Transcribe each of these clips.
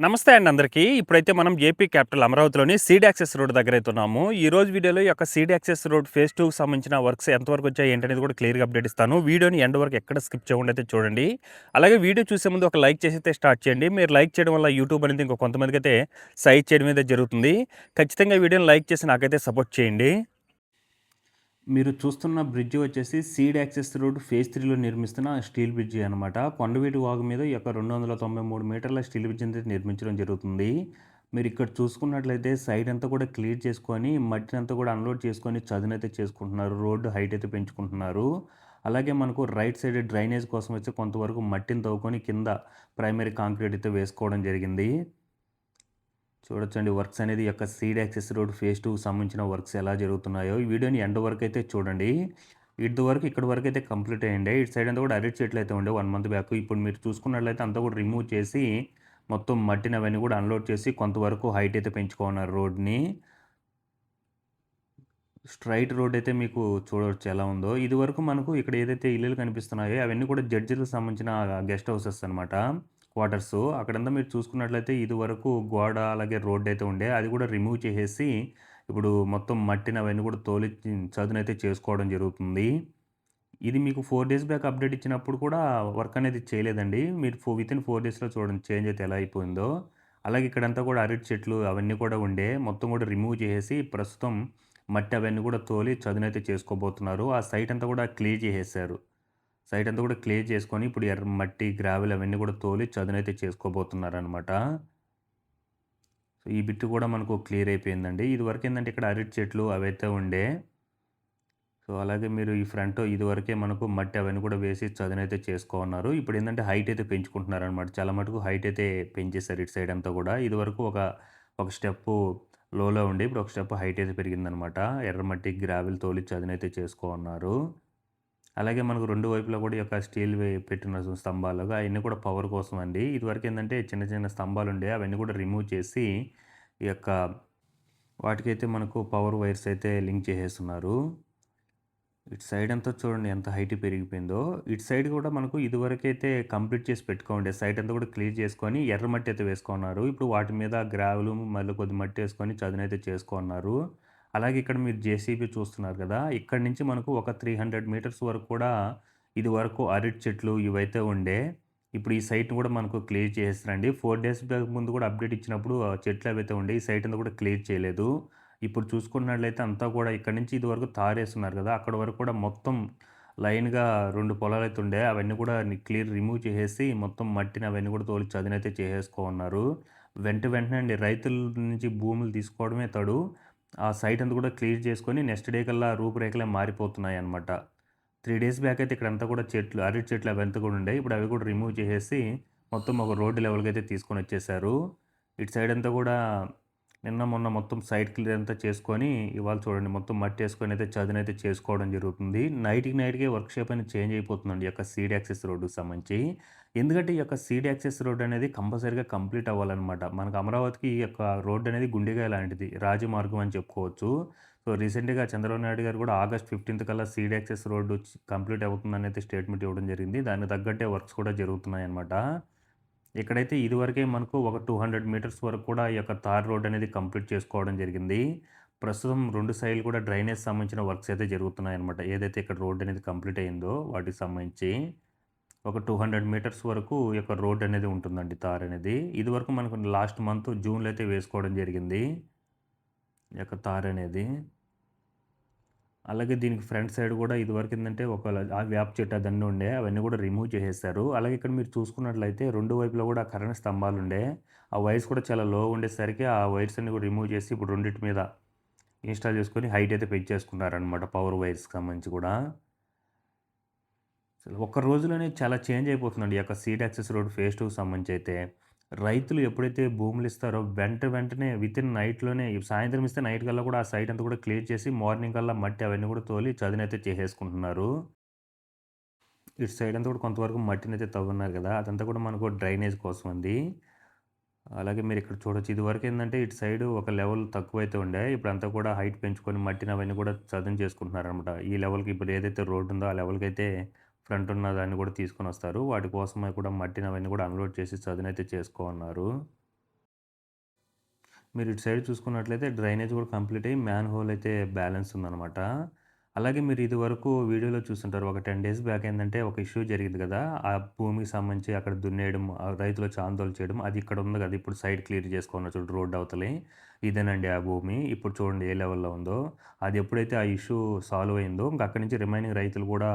నమస్తే అండి అందరికీ. ఇప్పుడైతే మనం ఏపీ క్యాపిటల్ అమరావతిలోని సీడ్ యాక్సెస్ రోడ్ దగ్గరైతే ఉన్నాము. ఈ రోజు వీడియోలో ఈ యొక్క సీడ్ యాక్సెస్ రోడ్ ఫేజ్ 2కి సంబంధించిన వర్క్స్ ఎంతవరకు వచ్చాయి ఏంటనేది కూడా క్లియర్‌గా అప్డేట్ ఇస్తాను. వీడియోని ఎండ్ వరకు ఎక్కడ స్కిప్ చేయకుండా అయితే చూడండి. అలాగే వీడియో చూసే ముందు ఒక లైక్ చేసి అయితే స్టార్ట్ చేయండి. మీరు లైక్ చేయడం వల్ల యూట్యూబ్ అనేది ఇంకో కొంతమందికైతే సజెస్ట్ చేయడం అయితే జరుగుతుంది. ఖచ్చితంగా వీడియోని లైక్ చేసి నాకైతే సపోర్ట్ చేయండి. మీరు చూస్తున్న బ్రిడ్జ్ వచ్చేసి సీడ్ యాక్సెస్ రోడ్ ఫేజ్ 3లో నిర్మిస్తున్న స్టీల్ బ్రిడ్జి అనమాట. కొండవీటి వాగు మీద ఈ యొక్క 293 మీటర్ల స్టీల్ బ్రిడ్జ్ అనేది నిర్మించడం జరుగుతుంది. మీరు ఇక్కడ చూసుకున్నట్లయితే సైడ్ అంతా కూడా క్లియర్ చేసుకొని మట్టిని అంతా కూడా అన్లోడ్ చేసుకొని చదునైతే చేసుకుంటున్నారు. రోడ్డు హైట్ అయితే పెంచుకుంటున్నారు. అలాగే మనకు రైట్ సైడ్ డ్రైనేజ్ కోసం వచ్చి కొంతవరకు మట్టిని తవ్వుకొని కింద ప్రైమరీ కాంక్రీట్ అయితే వేసుకోవడం జరిగింది. చూడొచ్చండి వర్క్స్ అనేది యొక్క సీడ్ యాక్సెస్ రోడ్ ఫేజ్ 2కి సంబంధించిన వర్క్స్ ఎలా జరుగుతున్నాయో ఈ వీడియోని ఎండ్ వరకు అయితే చూడండి. ఇటు వరకు ఇక్కడ వరకు అయితే కంప్లీట్ అయ్యండి. ఇటు సైడ్ అంతా కూడా అరటి చెట్లు అయితే ఉండే 1 మంత్ బ్యాక్. ఇప్పుడు మీరు చూసుకున్నట్లయితే అంతా కూడా రిమూవ్ చేసి మొత్తం మట్టిని అవన్నీ కూడా అన్లోడ్ చేసి కొంతవరకు హైట్ అయితే పెంచుకున్నారు రోడ్ని. స్ట్రైట్ రోడ్ అయితే మీకు చూడవచ్చు ఎలా ఉందో. ఇది వరకు మనకు ఇక్కడ ఏదైతే ఇల్లులు కనిపిస్తున్నాయో అవన్నీ కూడా జడ్జిలకు సంబంధించిన గెస్ట్ హౌసెస్ అనమాట. క్వార్టర్స్. అక్కడంతా మీరు చూసుకున్నట్లయితే ఇది వరకు గోడ అలాగే రోడ్ అయితే ఉండే. అది కూడా రిమూవ్ చేసేసి ఇప్పుడు మొత్తం మట్టిని అవన్నీ కూడా తోలి చదునైతే చేసుకోవడం జరుగుతుంది. ఇది మీకు 4 డేస్ బ్యాక్ అప్డేట్ ఇచ్చినప్పుడు కూడా వర్క్ అనేది చేయలేదండి. మీరు వితిన్ 4 డేస్‌లో చూడండి చేంజ్ అయితే ఎలా అయిపోయిందో. అలాగే ఇక్కడంతా కూడా అరటి చెట్లు అవన్నీ కూడా ఉండే. మొత్తం కూడా రిమూవ్ చేసేసి ప్రస్తుతం మట్టి అవన్నీ కూడా తోలి చదునైతే చేసుకోబోతున్నారు. ఆ సైట్ అంతా కూడా క్లియర్ చేసేసారు. సైట్ అంతా కూడా క్లియర్ చేసుకొని ఇప్పుడు మట్టి, గ్రావెల్ అవన్నీ కూడా తోలి చదునైతే చేసుకోబోతున్నారనమాట. సో, ఈ బిట్ కూడా మనకు క్లియర్ అయిపోయిందండి. ఇదివరకు ఏందంటే ఇక్కడ అరటి చెట్లు అవైతే ఉండే. సో, అలాగే మీరు ఈ ఫ్రంట్ ఇదివరకే మనకు మట్టి అవన్నీ కూడా వేసి చదునైతే చేసుకోన్నారు. ఇప్పుడు ఏందంటే హైట్ అయితే పెంచుకుంటున్నారనమాట. చాలా మటుకు హైట్ అయితే పెంచేసారు ఇటు సైడ్ అంతా కూడా. ఇదివరకు ఒక స్టెప్పు లోలో ఉండి ఇప్పుడు ఒక స్టెప్ హైట్ అయితే పెరిగిందనమాట. ఎర్రమట్టి, గ్రావెల్ తోలి చదునైతే చేసుకోన్నారు. అలాగే మనకు 2 వైపులా కూడా ఈ యొక్క స్టీల్‌వి పెట్టిన స్తంభాలుగా అయన్నీ కూడా పవర్ కోసం అండి. ఇదివరకు ఏందంటే చిన్న చిన్న స్తంభాలుండే అవన్నీ కూడా రిమూవ్ చేసి ఈ యొక్క వాటికైతే మనకు పవర్ వైర్స్ అయితే లింక్ చేసేస్తున్నారు. ఇటు సైడ్ అంతా చూడండి ఎంత హైట్ పెరిగిపోయిందో. ఇటు సైడ్ కూడా మనకు ఇదివరకైతే కంప్లీట్ చేసి పెట్టుకోండి. సైట్ అంతా కూడా క్లియర్ చేసుకొని ఎర్రమట్టి అయితే వేసుకున్నారు. ఇప్పుడు వాటి మీద గ్రావెలు మళ్ళీ కొద్ది మట్టి వేసుకొని చదునైతే చేసుకున్నారు. అలాగే ఇక్కడ మీరు జేసీబీ చూస్తున్నారు కదా! ఇక్కడి నుంచి మనకు ఒక 300 మీటర్స్ వరకు కూడా ఇదివరకు అరటి చెట్లు ఇవైతే ఉండే. ఇప్పుడు ఈ సైట్‌ని కూడా మనకు క్లియర్ చేసేసారండి. 4 డేస్ బ్యాక్ ముందు కూడా అప్డేట్ ఇచ్చినప్పుడు ఆ చెట్లు అవైతే ఉండే. ఈ సైట్ అంతా కూడా క్లియర్ చేయలేదు. ఇప్పుడు చూసుకున్నట్లయితే అంతా కూడా ఇక్కడి నుంచి ఇదివరకు తారేస్తున్నారు కదా! అక్కడి వరకు కూడా మొత్తం లైన్‌గా 2 పొలాలైతే ఉండే. అవన్నీ కూడా క్లియర్ రిమూవ్ చేసేసి మొత్తం మట్టిని అవన్నీ కూడా తోలి చదునైతే చేసేసుకున్నారు. వెంటనే అండి రైతుల నుంచి భూములు తీసుకోవడమే తడు. ఆ సైట్ అంతా కూడా క్లియర్ చేసుకొని నెక్స్ట్ డే కల్లా రూపురేఖలే మారిపోతున్నాయన్నమాట. 3 డేస్ బ్యాక్ అయితే ఇక్కడంతా కూడా చెట్లు, అరటి చెట్లు అవంతా కూడా ఉండే. ఇప్పుడు అవి కూడా రిమూవ్ చేసేసి మొత్తం ఒక రోడ్డు లెవెల్‌కైతే తీసుకొనొచ్చేసారు. ఇటు సైడ్ అంతా కూడా నిన్న మొన్న మొత్తం సైట్ క్లియర్ అంతా చేసుకొని ఇవాళ చూడండి మొత్తం మట్టేసుకొని అయితే చదునైతే చేసుకోవడం జరుగుతుంది. నైట్‌కే వర్క్ షాప్ అనేది చేంజ్ అయిపోతుందండి ఈ యొక్క సీడ్ యాక్సెస్ రోడ్డుకి సంబంధించి. ఎందుకంటే ఈ యొక్క సీడ్ యాక్సెస్ రోడ్ అనేది కంపల్సరీగా కంప్లీట్ అవ్వాలనమాట. మనకు అమరావతికి ఈ యొక్క రోడ్ అనేది గుండెకాయ లాంటిది. రాజమార్గం అని చెప్పుకోవచ్చు. సో, రీసెంట్‌గా చంద్రబాబు నాయుడు గారు కూడా ఆగస్ట్ 15 కల్లా సీడ్ యాక్సెస్ రోడ్డు కంప్లీట్ అవుతుందని అయితే స్టేట్మెంట్ ఇవ్వడం జరిగింది. దానికి తగ్గట్టే వర్క్స్ కూడా జరుగుతున్నాయన్నమాట. ఇక్కడైతే ఇదివరకే మనకు ఒక 200 మీటర్స్ వరకు కూడా ఈ యొక్క తార్ రోడ్ అనేది కంప్లీట్ చేసుకోవడం జరిగింది. ప్రస్తుతం 2 సైడ్‌లు కూడా డ్రైనేజ్ సంబంధించిన వర్క్స్ అయితే జరుగుతున్నాయన్నమాట. ఏదైతే ఇక్కడ రోడ్ అనేది కంప్లీట్ అయిందో వాటికి సంబంధించి ఒక 200 మీటర్స్ వరకు ఈ యొక్క రోడ్ అనేది ఉంటుందండి తార్ అనేది. ఇదివరకు మనకు లాస్ట్ మంత్ జూన్‌లో అయితే వేసుకోవడం జరిగింది. ఈ యొక్క తార్ అనేది. అలాగే దీనికి ఫ్రంట్ సైడ్ కూడా ఇదివరకేందంటే ఆ వేప చెట్టు అదన్నీ ఉండే. అవన్నీ కూడా రిమూవ్ చేసేసారు. అలాగే ఇక్కడ మీరు చూసుకున్నట్లయితే 2 వైపులా కూడా కరెంట్ స్తంభాలుండే. ఆ వైర్స్ కూడా చాలా లో ఉండేసరికి ఆ వైర్స్ అన్ని కూడా రిమూవ్ చేసి ఇప్పుడు రెండిటి మీద ఇన్‌స్టాల్ చేసుకొని హైట్ అయితే పెంచేసుకున్నారనమాట పవర్ వైర్స్‌కి సంబంధించి కూడా. అసలు ఒక్క రోజులోనే చాలా చేంజ్ అయిపోతుందండి. ఈ యొక్క సీడ్ యాక్సెస్ రోడ్ ఫేజ్ 2కి సంబంధించి అయితే. రైతులు ఎప్పుడైతే భూములు ఇస్తారో వెంటనే వితిన్ నైట్‌లోనే సాయంత్రం ఇస్తే నైట్ కల్లా కూడా ఆ సైట్ అంతా కూడా క్లియర్ చేసి మార్నింగ్ కల్లా మట్టి అవన్నీ కూడా తోలి చదునైతే చేసేసుకుంటున్నారు. ఇటు సైడ్ అంతా కూడా కొంతవరకు మట్టినైతే తవ్వున్నారు కదా! అదంతా కూడా మనకు డ్రైనేజ్ కోసం అండి. అలాగే మీరు ఇక్కడ చూడొచ్చు. ఇదివరకు ఏందంటే ఇటు సైడ్ ఒక లెవెల్ తక్కువైతే ఉండే. ఇప్పుడంతా కూడా హైట్ పెంచుకొని మట్టిని అవన్నీ కూడా చదును చేసుకుంటున్నారనమాట. ఈ లెవెల్‌కి ఇప్పుడు ఏదైతే రోడ్ ఉందో ఆ లెవెల్‌కైతే ఫ్రంట్ ఉన్న దాన్ని కూడా తీసుకొనొస్తారు. వాటి కోసమే కూడా మట్టిని అవన్నీ కూడా అన్‌లోడ్ చేసి చదునైతే చేసుకోమన్నారు. మీరు ఇటు సైడ్ చూసుకున్నట్లయితే డ్రైనేజ్ కూడా కంప్లీట్ అయ్యి మ్యాన్ హోల్ అయితే బ్యాలెన్స్ ఉందనమాట. అలాగే మీరు ఇదివరకు వీడియోలో చూసుంటారు. ఒక 10 డేస్ బ్యాక్ ఏందంటే ఒక ఇష్యూ జరిగింది కదా! ఆ భూమికి సంబంధించి అక్కడ దున్నేయడం, రైతులు వచ్చి ఆందోళన చేయడం. అది ఇక్కడ ఉంది కదా! ఇప్పుడు సైడ్ క్లియర్ చేసుకున్నారు చూడు రోడ్ అవతలి. ఇదేనండి ఆ భూమి. ఇప్పుడు చూడండి ఏ లెవెల్‌లో ఉందో. అది ఎప్పుడైతే ఆ ఇష్యూ సాల్వ్ అయిందో ఇంక అక్కడి నుంచి రిమైనింగ్ రైతులు కూడా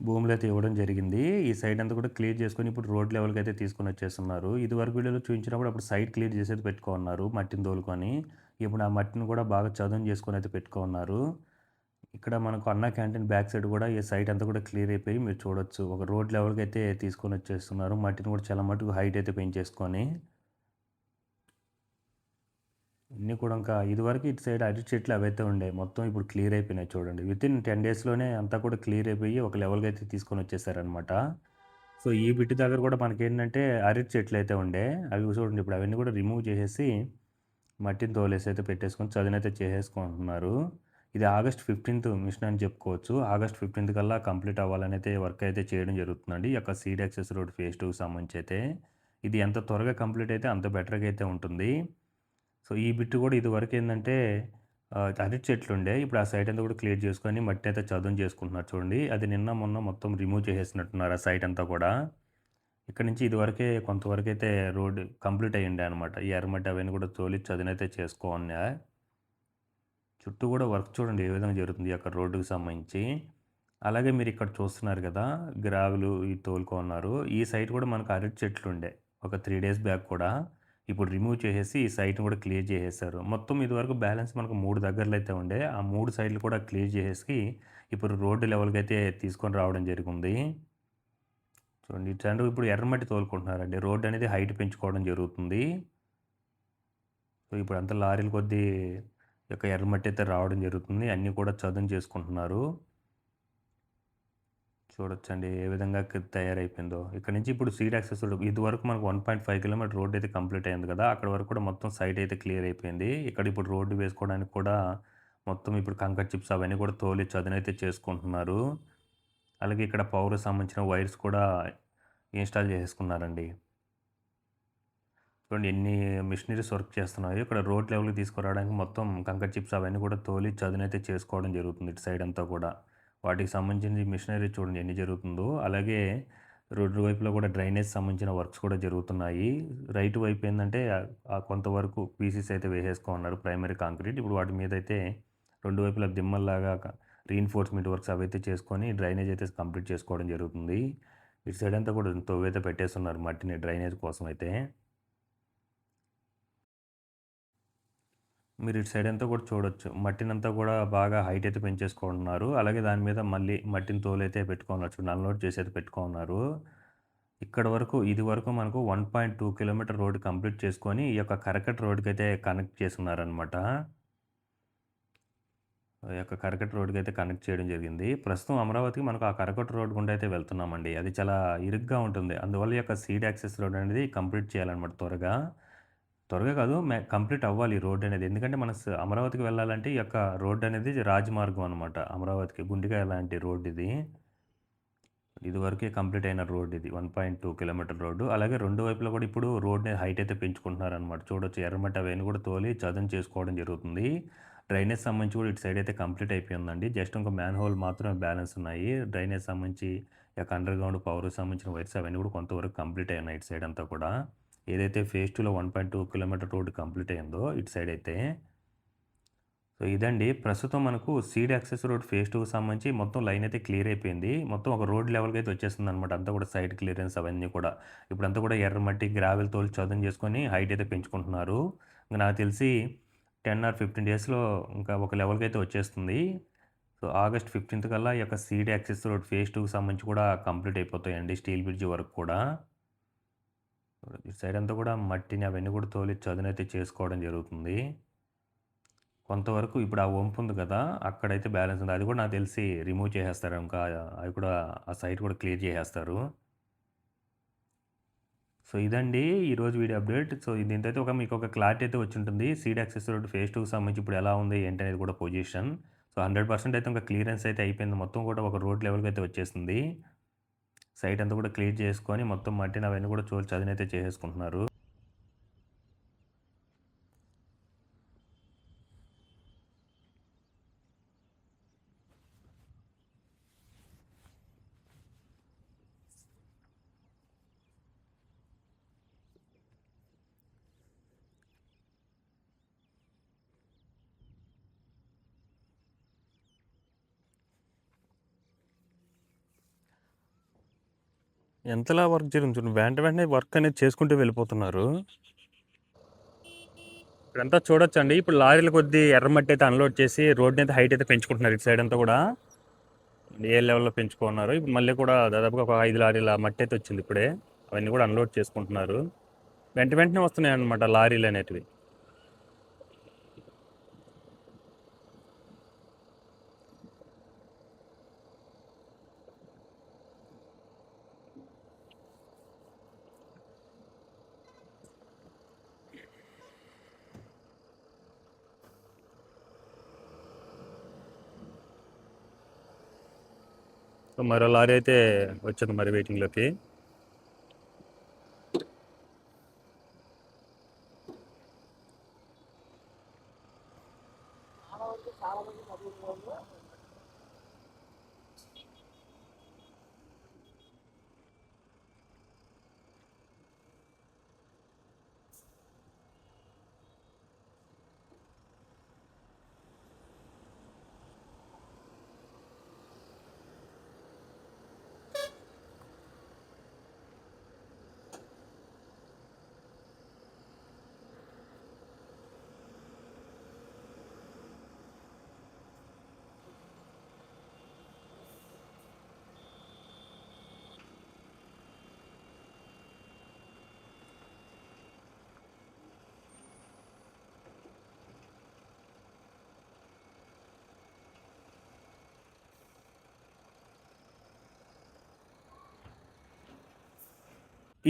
భూములైతే ఇవ్వడం జరిగింది. ఈ సైడ్ అంతా కూడా క్లియర్ చేసుకొని ఇప్పుడు రోడ్ లెవెల్‌కైతే తీసుకొనొచ్చేస్తున్నారు. ఇదివరకు వీడియోలో చూయించినప్పుడు అప్పుడు సైడ్ క్లియర్ చేసేది పెట్టుకోన్నారు మట్టిని తోలుకొని. ఇప్పుడు ఆ మట్టిని కూడా బాగా చదును చేసుకొనైతే పెట్టుకోన్నారు. ఇక్కడ మనకు అన్నా క్యాంటీన్ బ్యాక్ సైడ్ కూడా ఈ సైట్ అంతా కూడా క్లియర్ అయిపోయి మీరు చూడొచ్చు. ఒక రోడ్ లెవెల్‌కైతే తీసుకొనొచ్చేస్తున్నారు. మట్టిని కూడా చాలా మటుకు హైట్ అయితే పెంచేసుకొని. అన్నీ కూడా ఇంకా ఇదివరకు ఇటు సైడ్ అరటి చెట్లు అవైతే ఉండేయి. మొత్తం ఇప్పుడు క్లియర్ అయిపోయినాయి చూడండి. వితిన్ 10 డేస్‌లోనే అంతా కూడా క్లియర్ అయిపోయి ఒక లెవెల్‌కి అయితే తీసుకొనొచ్చేసారనమాట. సో, ఈ బిట్ దగ్గర కూడా మనకేంటంటే అరటి చెట్లయితే ఉండే. అవి చూడండి ఇప్పుడు అవన్నీ కూడా రిమూవ్ చేసేసి మట్టిని తోలేసి అయితే పెట్టేసుకొని చదునైతే చేసేసుకుంటున్నారు. ఇది ఆగస్ట్ 15థ్ మిషన్ అని చెప్పుకోవచ్చు. ఆగస్ట్ 15థ్ కల్లా కంప్లీట్ అవ్వాలని అయితే వర్క్ అయితే చేయడం జరుగుతుందండి. ఈ యొక్క సీడ్ యాక్సెస్ రోడ్ ఫేజ్ 2కి సంబంధించి అయితే. ఇది ఎంత త్వరగా కంప్లీట్ అయితే అంత బెటర్‌గా అయితే ఉంటుంది. సో, ఈ బిట్ కూడా ఇదివరకేందంటే అరటి చెట్లుండే. ఇప్పుడు ఆ సైట్ అంతా కూడా క్లియర్ చేసుకొని మట్టి అయితే చదును చేసుకుంటున్నారు చూడండి. అది నిన్న, మొన్న మొత్తం రిమూవ్ చేసేసినట్టున్నారు ఆ సైట్ అంతా కూడా. ఇక్కడి నుంచి ఇదివరకే కొంతవరకైతే రోడ్ కంప్లీట్ అయ్యుండే అనమాట. ఈ ఎర్రమట్టి అవన్నీ కూడా తోలి చదునైతే చేసుకోన్నా. చుట్టూ కూడా వర్క్ చూడండి ఏ విధంగా జరుగుతుంది ఈ యొక్క రోడ్డుకి సంబంధించి. అలాగే మీరిక్కడ చూస్తున్నారు గదా! గ్రావెలు ఇవి తోలుకున్నారు. ఈ సైట్ కూడా మనకు అరటి చెట్లుండే. ఒక 3 డేస్ బ్యాక్ కూడా. ఇప్పుడు రిమూవ్ చేసేసి ఈ సైట్‌ని కూడా క్లియర్ చేసేసారు. మొత్తం ఇదివరకు బ్యాలెన్స్ మనకు 3 దగ్గరలో అయితే ఉండే. ఆ 3 సైడ్‌లు కూడా క్లియర్ చేసేసి ఇప్పుడు రోడ్డు లెవెల్‌కైతే తీసుకొని రావడం జరిగింది. చూడండి ఇటు సైడ్ ఇప్పుడు ఎర్రమట్టి తోలుకుంటున్నారండి. రోడ్ అనేది హైట్ పెంచుకోవడం జరుగుతుంది. సో, ఇప్పుడంతా లారీల కొద్దీ ఈ యొక్క ఎర్రమట్టి అయితే రావడం జరుగుతుంది. అన్నీ కూడా చదును చేసుకుంటున్నారు. చూడొచ్చండి ఏ విధంగా తయారైపోయిందో. ఇక్కడ నుంచి ఇప్పుడు సీడ్ యాక్సెస్ రోడ్ ఇదివరకు మనకు 1.5 కిలోమీటర్ రోడ్ అయితే కంప్లీట్ అయింది కదా! అక్కడి వరకు కూడా మొత్తం సైట్ అయితే క్లియర్ అయిపోయింది. ఇక్కడ ఇప్పుడు రోడ్డు వేసుకోవడానికి కూడా మొత్తం ఇప్పుడు కంకర్ చిప్స్ అవన్నీ కూడా తోలి చదునైతే చేసుకుంటున్నారు. అలాగే ఇక్కడ పవర్‌కి సంబంధించిన వైర్స్ కూడా ఇన్‌స్టాల్ చేసేసుకున్నారండి. చూడండి ఎన్ని మిషనరీస్ వర్క్ చేస్తున్నాయో. ఇక్కడ రోడ్ లెవెల్‌కి తీసుకురావడానికి మొత్తం కంకర్ చిప్స్ అవన్నీ కూడా తోలి చదునైతే చేసుకోవడం జరుగుతుంది ఇటు సైడ్ అంతా కూడా. వాటికి సంబంధించిన మిషనరీ చూడండి ఎన్ని జరుగుతుందో. అలాగే రోడ్డు వైపులా కూడా డ్రైనేజ్ సంబంధించిన వర్క్స్ కూడా జరుగుతున్నాయి. రైట్ వైపు ఏందంటే కొంతవరకు పీసీస్ అయితే వేసేసుకోనున్నారు ప్రైమరీ కాంక్రీట్. ఇప్పుడు వాటి మీదైతే 2 వైపులా దిమ్మల్లాగా రీఇన్ఫోర్స్‌మెంట్ వర్క్స్ అవైతే చేసుకొని డ్రైనేజ్ అయితే కంప్లీట్ చేసుకోవడం జరుగుతుంది. ఇటు సైడ్ అంతా కూడా తవ్వైతే పెట్టేస్తున్నారు మట్టిని డ్రైనేజ్ కోసం అయితే. మీరు ఇటు సైడ్ అంతా కూడా చూడొచ్చు. మట్టినంతా కూడా బాగా హైట్ అయితే పెంచేసుకుంటున్నారు. అలాగే దాని మీద మళ్ళీ మట్టిని తోలైతే పెట్టుకోనున్నారు. చూడండి అన్‌లోడ్ చేసైతే పెట్టుకోనున్నారు. ఇక్కడి వరకు ఇది వరకు మనకు 1.2 కిలోమీటర్ రోడ్ కంప్లీట్ చేసుకొని, ఈ యొక్క కరకట్ట రోడ్‌కైతే కనెక్ట్ చేసున్నారనమాట. ఈ యొక్క కరకట్ట రోడ్‌కైతే కనెక్ట్ చేయడం జరిగింది. ప్రస్తుతం అమరావతికి మనకు ఆ కరకట్ట రోడ్ గుండా అయితే వెళ్తున్నామండి. అది చాలా ఇరుగ్గా ఉంటుంది. అందువల్ల ఈ యొక్క సీడ్ యాక్సెస్ రోడ్ అనేది కంప్లీట్ చేయాలనమాట త్వరగా. త్వరగా కాదు కంప్లీట్ అవ్వాలి ఈ రోడ్ అనేది. ఎందుకంటే మన అమరావతికి వెళ్ళాలంటే ఈ యొక్క రోడ్ అనేది రాజమార్గం అనమాట. అమరావతికి గుండికాయ లాంటి రోడ్ ఇది. ఇదివరకే కంప్లీట్ అయిన రోడ్ ఇది. 1.2 కిలోమీటర్ రోడ్డు. అలాగే 2 వైపులా కూడా ఇప్పుడు రోడ్‌ని హైట్ అయితే పెంచుకుంటున్నారనమాట. చూడొచ్చు ఎర్రమట్టి అవన్నీ కూడా తోలి చదును చేసుకోవడం జరుగుతుంది. డ్రైనేజ్ సంబంధించి కూడా ఇటు సైడ్ అయితే కంప్లీట్ అయిపోయిందండి. జస్ట్ ఇంక మ్యాన్ హోల్ మాత్రమే బ్యాలెన్స్ ఉన్నాయి. డ్రైనేజ్ సంబంధించి ఈ యొక్క అండర్‌గ్రౌండ్ పవర్‌కి సంబంధించిన వైర్స్ అవన్నీ కూడా కొంతవరకు కంప్లీట్ అయ్యున్నాయి ఇటు సైడ్ అంతా కూడా. ఏదైతే ఫేజ్ 2లో 1.2 కిలోమీటర్ రోడ్ కంప్లీట్ అయిందో ఇటు సైడ్ అయితే. సో, ఇదండి ప్రస్తుతం మనకు సీడ్ యాక్సెస్ రోడ్ ఫేజ్ 2కి సంబంధించి మొత్తం లైన్ అయితే క్లియర్ అయిపోయింది. మొత్తం ఒక రోడ్ లెవెల్‌కి అయితే వచ్చేసిందనమాట. అంతా కూడా సైడ్ క్లియరెన్స్ అవన్నీ కూడా. ఇప్పుడంతా కూడా ఎర్రమట్టి, గ్రావెల్ తోలి చదును చేసుకొని హైట్ అయితే పెంచుకుంటున్నారు. ఇంక నాకు తెలిసి 10 ఆర్ 15 డేస్‌లో ఇంకా ఒక లెవెల్‌కి అయితే వచ్చేస్తుంది. సో, ఆగస్ట్ 15థ్ కల్లా ఈ యొక్క సీడ్ యాక్సెస్ రోడ్ ఫేజ్ 2కి సంబంధించి కూడా కంప్లీట్ అయిపోతాయండి. స్టీల్ బ్రిడ్జ్ వరకు కూడా. ఇటు సైడ్ అంతా కూడా మట్టిని అవన్నీ కూడా తోలి చదునైతే చేసుకోవడం జరుగుతుంది. కొంతవరకు ఇప్పుడు ఆ వంపు ఉంది కదా! అక్కడైతే బ్యాలెన్స్ ఉంది. అది కూడా నాకు తెలిసి రిమూవ్ చేసేస్తారు. ఇంకా అవి కూడా ఆ సైట్ కూడా క్లియర్ చేసేస్తారు. సో, ఇదండి ఈరోజు వీడియో అప్డేట్. సో, దీంతో అయితే మీకు ఒక క్లారిటీ అయితే వచ్చుంటుంది. సీడ్ యాక్సెస్ రోడ్ ఫేజ్ 2కి సంబంధించి ఇప్పుడు ఎలా ఉంది ఏంటి అనేది కూడా పొజిషన్. సో, 100% అయితే ఇంకా క్లియరెన్స్ అయితే అయిపోయింది. మొత్తం కూడా ఒక రోడ్ లెవెల్‌కి అయితే వచ్చేసింది. సైట్ అంతా కూడా క్లియర్ చేసుకొని మొత్తం మట్టిని అవన్నీ కూడా చదునైతే చేసేసుకుంటున్నారు. ఎంతలా వర్క్ జరుగుతుంది, వెంటనే వర్క్ అనేది చేసుకుంటూ వెళ్ళిపోతున్నారు. ఇక్కడంతా చూడొచ్చండి. ఇప్పుడు లారీల కొద్దీ ఎర్రమట్టి అయితే అన్లోడ్ చేసి రోడ్ని అయితే హైట్ అయితే పెంచుకుంటున్నారు. ఇటు సైడ్ అంతా కూడా ఏ లెవెల్లో పెంచుకున్నారు. ఇప్పుడు మళ్ళీ కూడా దాదాపుగా ఒక 5 లారీల మట్టి అయితే వచ్చింది ఇప్పుడే. అవన్నీ కూడా అన్లోడ్ చేసుకుంటున్నారు. వెంటనే వస్తున్నాయి అన్నమాట లారీలు అనేటివి. సో మరో లారీ అయితే వచ్చింది మరి వెయిటింగ్లోకి.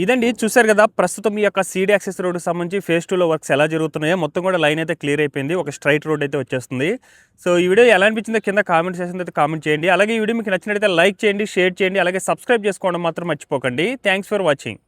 ఇదండి, చూశారు కదా ప్రస్తుతం ఈ యొక్క సీడీ యాక్సెస్ రోడ్కి సంబంధించి ఫేజ్ 2లో వర్క్స్ ఎలా జరుగుతున్నాయో. మొత్తం కూడా లైన్ అయితే క్లియర్ అయిపోయింది. ఒక స్ట్రైట్ రోడ్ అయితే వచ్చేస్తుంది. సో ఈ వీడియో ఎలా అనిపించిందో కింద కామెంట్ సెక్షన్ అయితే కామెంట్ చేయండి. అలాగే ఈ వీడియో మీకు నచ్చినట్లయితే లైక్ చేయండి, షేర్ చేయండి, అలాగే సబ్స్క్రైబ్ చేసుకోవడం మాత్రం మర్చిపోకండి. Thanks for watching.